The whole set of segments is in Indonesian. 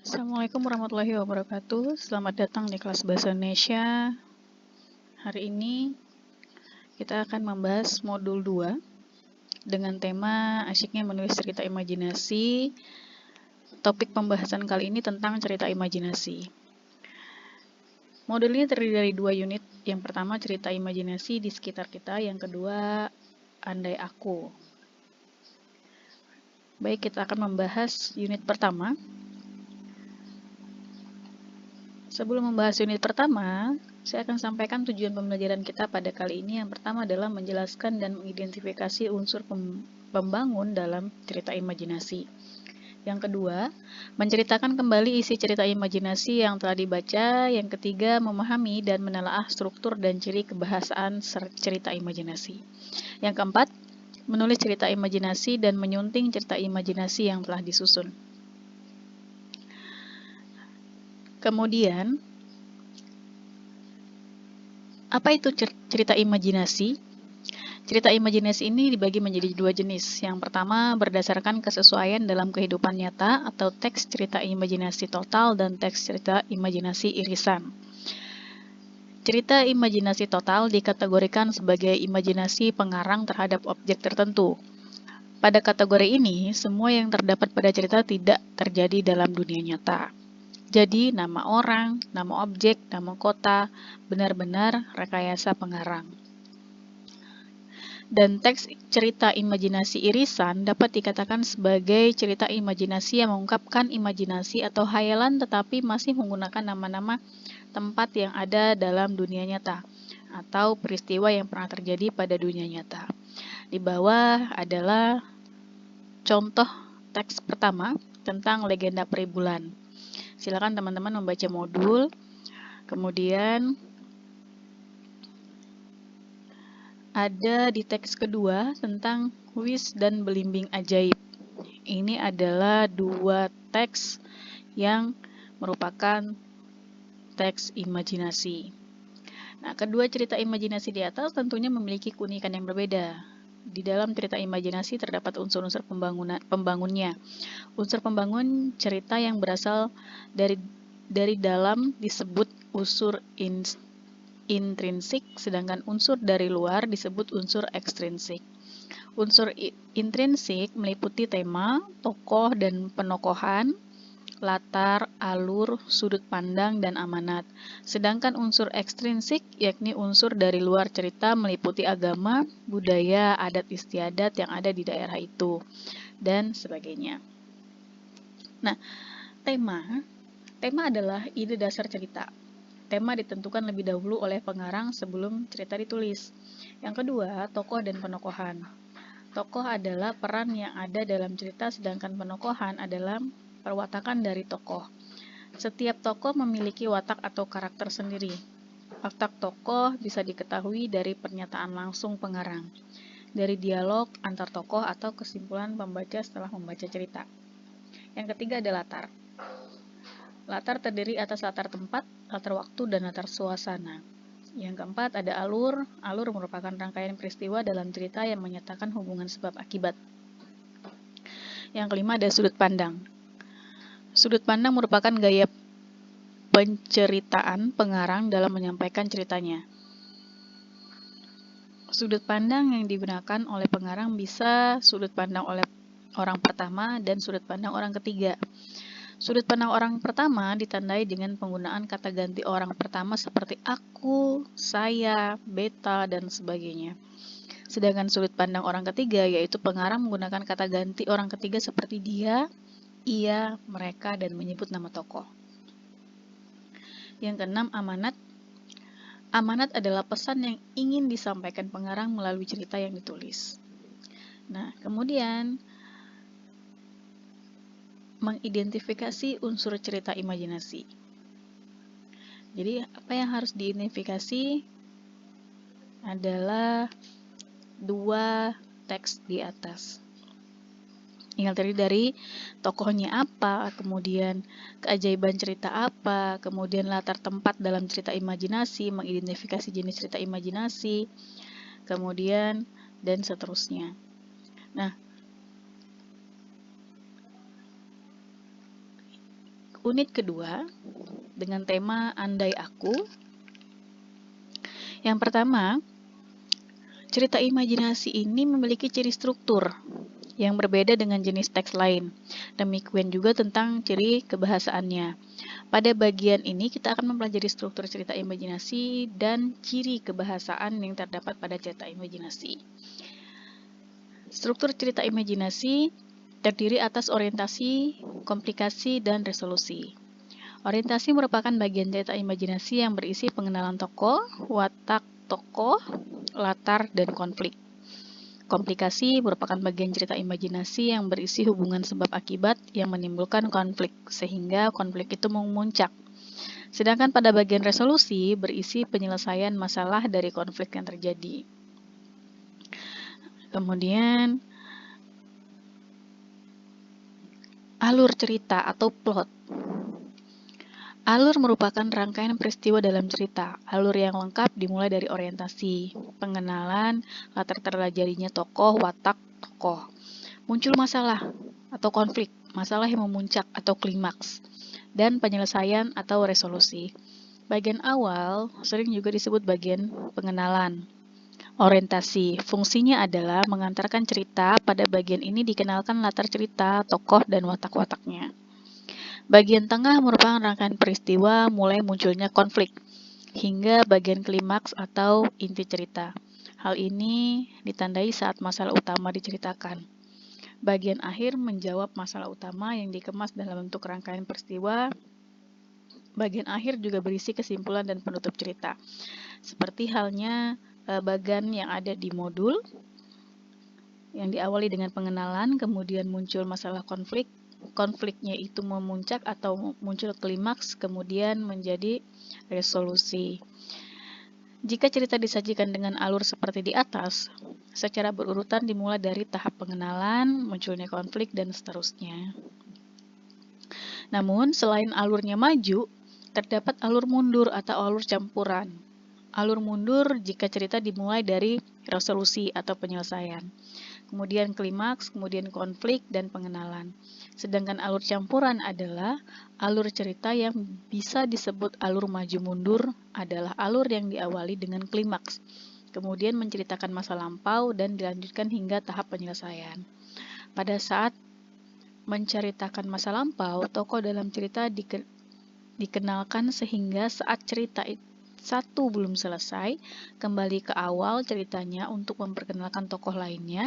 Assalamualaikum warahmatullahi wabarakatuh. Selamat datang di kelas Bahasa Indonesia. Hari ini kita akan membahas modul 2 dengan tema asyiknya menulis cerita imajinasi. Topik pembahasan kali ini tentang cerita imajinasi. Modul ini terdiri dari 2 unit. Yang pertama cerita imajinasi di sekitar kita, yang kedua andai aku. Baik, kita akan membahas unit pertama. Sebelum membahas unit pertama, saya akan sampaikan tujuan pembelajaran kita pada kali ini. Yang pertama adalah menjelaskan dan mengidentifikasi unsur pembangun dalam cerita imajinasi. Yang kedua, menceritakan kembali isi cerita imajinasi yang telah dibaca. Yang ketiga, memahami dan menelaah struktur dan ciri kebahasaan cerita imajinasi. Yang keempat, menulis cerita imajinasi dan menyunting cerita imajinasi yang telah disusun. Kemudian, apa itu cerita imajinasi? Cerita imajinasi ini dibagi menjadi 2 jenis. Yang pertama, berdasarkan kesesuaian dalam kehidupan nyata atau teks cerita imajinasi total dan teks cerita imajinasi irisan. Cerita imajinasi total dikategorikan sebagai imajinasi pengarang terhadap objek tertentu. Pada kategori ini, semua yang terdapat pada cerita tidak terjadi dalam dunia nyata. Jadi, nama orang, nama objek, nama kota, benar-benar rekayasa pengarang. Dan teks cerita imajinasi irisan dapat dikatakan sebagai cerita imajinasi yang mengungkapkan imajinasi atau hayalan tetapi masih menggunakan nama-nama tempat yang ada dalam dunia nyata atau peristiwa yang pernah terjadi pada dunia nyata. Di bawah adalah contoh teks pertama tentang legenda peri bulan. Silakan teman-teman membaca modul, kemudian ada di teks kedua tentang Wis dan Belimbing Ajaib. Ini adalah 2 teks yang merupakan teks imajinasi. Nah, kedua cerita imajinasi di atas tentunya memiliki keunikan yang berbeda. Di dalam cerita imajinasi terdapat unsur-unsur pembangunnya. Unsur pembangun cerita yang berasal dari dalam disebut unsur intrinsik, sedangkan unsur dari luar disebut unsur ekstrinsik. Unsur intrinsik meliputi tema, tokoh dan penokohan, latar, alur, sudut pandang, dan amanat. Sedangkan unsur ekstrinsik yakni unsur dari luar cerita meliputi agama, budaya, adat istiadat yang ada di daerah itu, dan sebagainya. Nah, tema adalah ide dasar cerita. Tema ditentukan lebih dahulu oleh pengarang sebelum cerita ditulis. Yang kedua, tokoh dan penokohan. Tokoh adalah peran yang ada dalam cerita, sedangkan penokohan adalah perwatakan dari tokoh. Setiap tokoh memiliki watak atau karakter sendiri. Watak tokoh bisa diketahui dari pernyataan langsung pengarang, dari dialog antar tokoh atau kesimpulan pembaca setelah membaca cerita. Yang ketiga ada latar. Latar terdiri atas latar tempat, latar waktu, dan latar suasana. Yang keempat ada alur. Alur merupakan rangkaian peristiwa dalam cerita yang menyatakan hubungan sebab akibat. Yang kelima ada sudut pandang. Sudut pandang merupakan gaya penceritaan pengarang dalam menyampaikan ceritanya. Sudut pandang yang digunakan oleh pengarang bisa sudut pandang oleh orang pertama dan sudut pandang orang ketiga. Sudut pandang orang pertama ditandai dengan penggunaan kata ganti orang pertama seperti aku, saya, beta, dan sebagainya. Sedangkan sudut pandang orang ketiga yaitu pengarang menggunakan kata ganti orang ketiga seperti dia, ia, mereka, dan menyebut nama tokoh. Yang keenam, amanat. Amanat adalah pesan yang ingin disampaikan pengarang melalui cerita yang ditulis. Nah, kemudian mengidentifikasi unsur cerita imajinasi. Jadi, apa yang harus diidentifikasi adalah 2 teks di atas. Yang terdiri dari tokohnya apa, kemudian keajaiban cerita apa, kemudian latar tempat dalam cerita imajinasi, mengidentifikasi jenis cerita imajinasi, kemudian dan seterusnya. Nah, unit kedua dengan tema Andai Aku. Yang pertama, cerita imajinasi ini memiliki ciri struktur yang berbeda dengan jenis teks lain. Demikian juga tentang ciri kebahasaannya. Pada bagian ini kita akan mempelajari struktur cerita imajinasi dan ciri kebahasaan yang terdapat pada cerita imajinasi. Struktur cerita imajinasi terdiri atas orientasi, komplikasi, dan resolusi. Orientasi merupakan bagian cerita imajinasi yang berisi pengenalan tokoh, watak tokoh, latar, dan konflik. Komplikasi merupakan bagian cerita imajinasi yang berisi hubungan sebab akibat yang menimbulkan konflik, sehingga konflik itu memuncak. Sedangkan pada bagian resolusi berisi penyelesaian masalah dari konflik yang terjadi. Kemudian, alur cerita atau plot. Alur merupakan rangkaian peristiwa dalam cerita. Alur yang lengkap dimulai dari orientasi, pengenalan, latar terjadinya tokoh, watak tokoh. Muncul masalah atau konflik, masalah yang memuncak atau klimaks, dan penyelesaian atau resolusi. Bagian awal sering juga disebut bagian pengenalan. Orientasi, fungsinya adalah mengantarkan cerita. Pada bagian ini dikenalkan latar cerita, tokoh, dan watak-wataknya. Bagian tengah merupakan rangkaian peristiwa mulai munculnya konflik, hingga bagian klimaks atau inti cerita. Hal ini ditandai saat masalah utama diceritakan. Bagian akhir menjawab masalah utama yang dikemas dalam bentuk rangkaian peristiwa. Bagian akhir juga berisi kesimpulan dan penutup cerita. Seperti halnya bagian yang ada di modul, yang diawali dengan pengenalan, kemudian muncul masalah konflik, konfliknya itu memuncak atau muncul klimaks, kemudian menjadi resolusi. Jika cerita disajikan dengan alur seperti di atas, secara berurutan dimulai dari tahap pengenalan, munculnya konflik, dan seterusnya. Namun, selain alurnya maju, terdapat alur mundur atau alur campuran. Alur mundur jika cerita dimulai dari resolusi atau penyelesaian, kemudian klimaks, kemudian konflik, dan pengenalan. Sedangkan alur campuran adalah alur cerita yang bisa disebut alur maju mundur, adalah alur yang diawali dengan klimaks, kemudian menceritakan masa lampau dan dilanjutkan hingga tahap penyelesaian. Pada saat menceritakan masa lampau, tokoh dalam cerita dikenalkan sehingga saat cerita satu belum selesai, kembali ke awal ceritanya untuk memperkenalkan tokoh lainnya.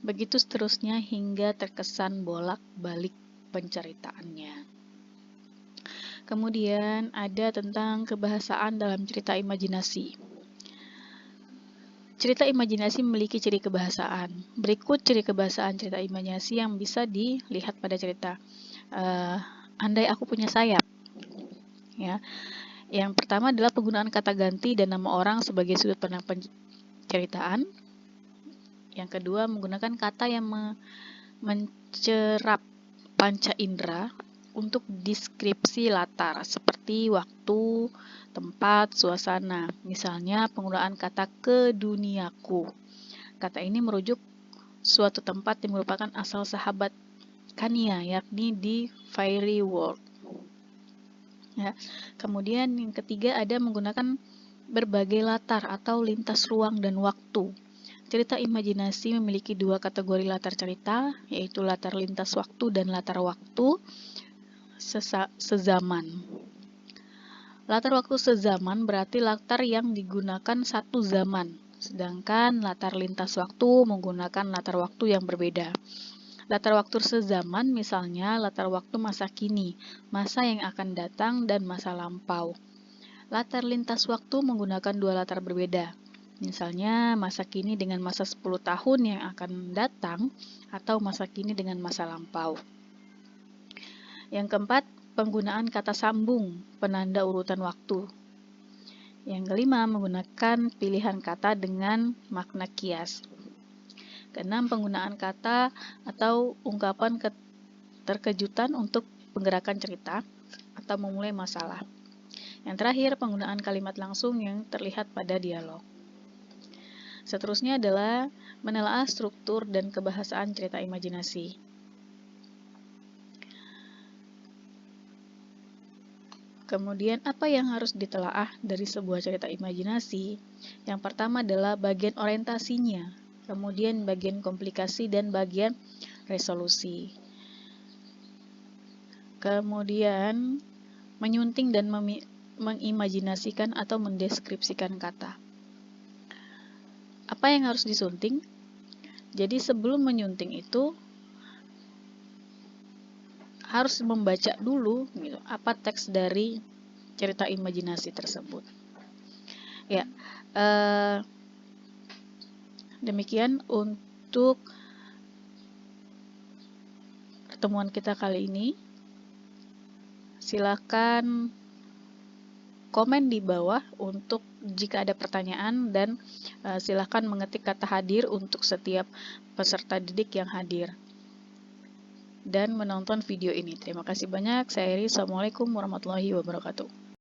Begitu seterusnya hingga terkesan bolak-balik penceritaannya. Kemudian ada tentang kebahasaan dalam cerita imajinasi. Cerita imajinasi memiliki ciri kebahasaan. Berikut ciri kebahasaan cerita imajinasi yang bisa dilihat pada cerita. Andai aku punya sayap. Ya. Yang pertama adalah penggunaan kata ganti dan nama orang sebagai sudut pandang penceritaan. Yang kedua, menggunakan kata yang mencerap panca indera untuk deskripsi latar, seperti waktu, tempat, suasana. Misalnya, penggunaan kata ke duniaku. Kata ini merujuk suatu tempat yang merupakan asal sahabat Kania, yakni di Fairy World. Ya. Kemudian yang ketiga ada menggunakan berbagai latar atau lintas ruang dan waktu. Cerita imajinasi memiliki dua kategori latar cerita, yaitu latar lintas waktu dan latar waktu sezaman. Latar waktu sezaman berarti latar yang digunakan satu zaman, sedangkan latar lintas waktu menggunakan latar waktu yang berbeda. Latar waktu sezaman misalnya latar waktu masa kini, masa yang akan datang, dan masa lampau. Latar lintas waktu menggunakan dua latar berbeda. Misalnya masa kini dengan masa 10 tahun yang akan datang atau masa kini dengan masa lampau. Yang keempat, penggunaan kata sambung, penanda urutan waktu. Yang kelima, menggunakan pilihan kata dengan makna kias. Keenam, penggunaan kata atau ungkapan terkejutan untuk penggerakan cerita atau memulai masalah. Yang terakhir, penggunaan kalimat langsung yang terlihat pada dialog. Seterusnya adalah menelaah struktur dan kebahasaan cerita imajinasi. Kemudian, apa yang harus ditelaah dari sebuah cerita imajinasi? Yang pertama adalah bagian orientasinya, kemudian bagian komplikasi dan bagian resolusi. Kemudian, menyunting dan mengimajinasikan atau mendeskripsikan kata. Apa yang harus disunting? Jadi sebelum menyunting itu harus membaca dulu gitu, apa teks dari cerita imajinasi tersebut. Ya, demikian untuk pertemuan kita kali ini. Silakan komen di bawah untuk jika ada pertanyaan, dan silakan mengetik kata hadir untuk setiap peserta didik yang hadir dan menonton video ini. Terima kasih banyak. Saya Eri. Assalamualaikum warahmatullahi wabarakatuh.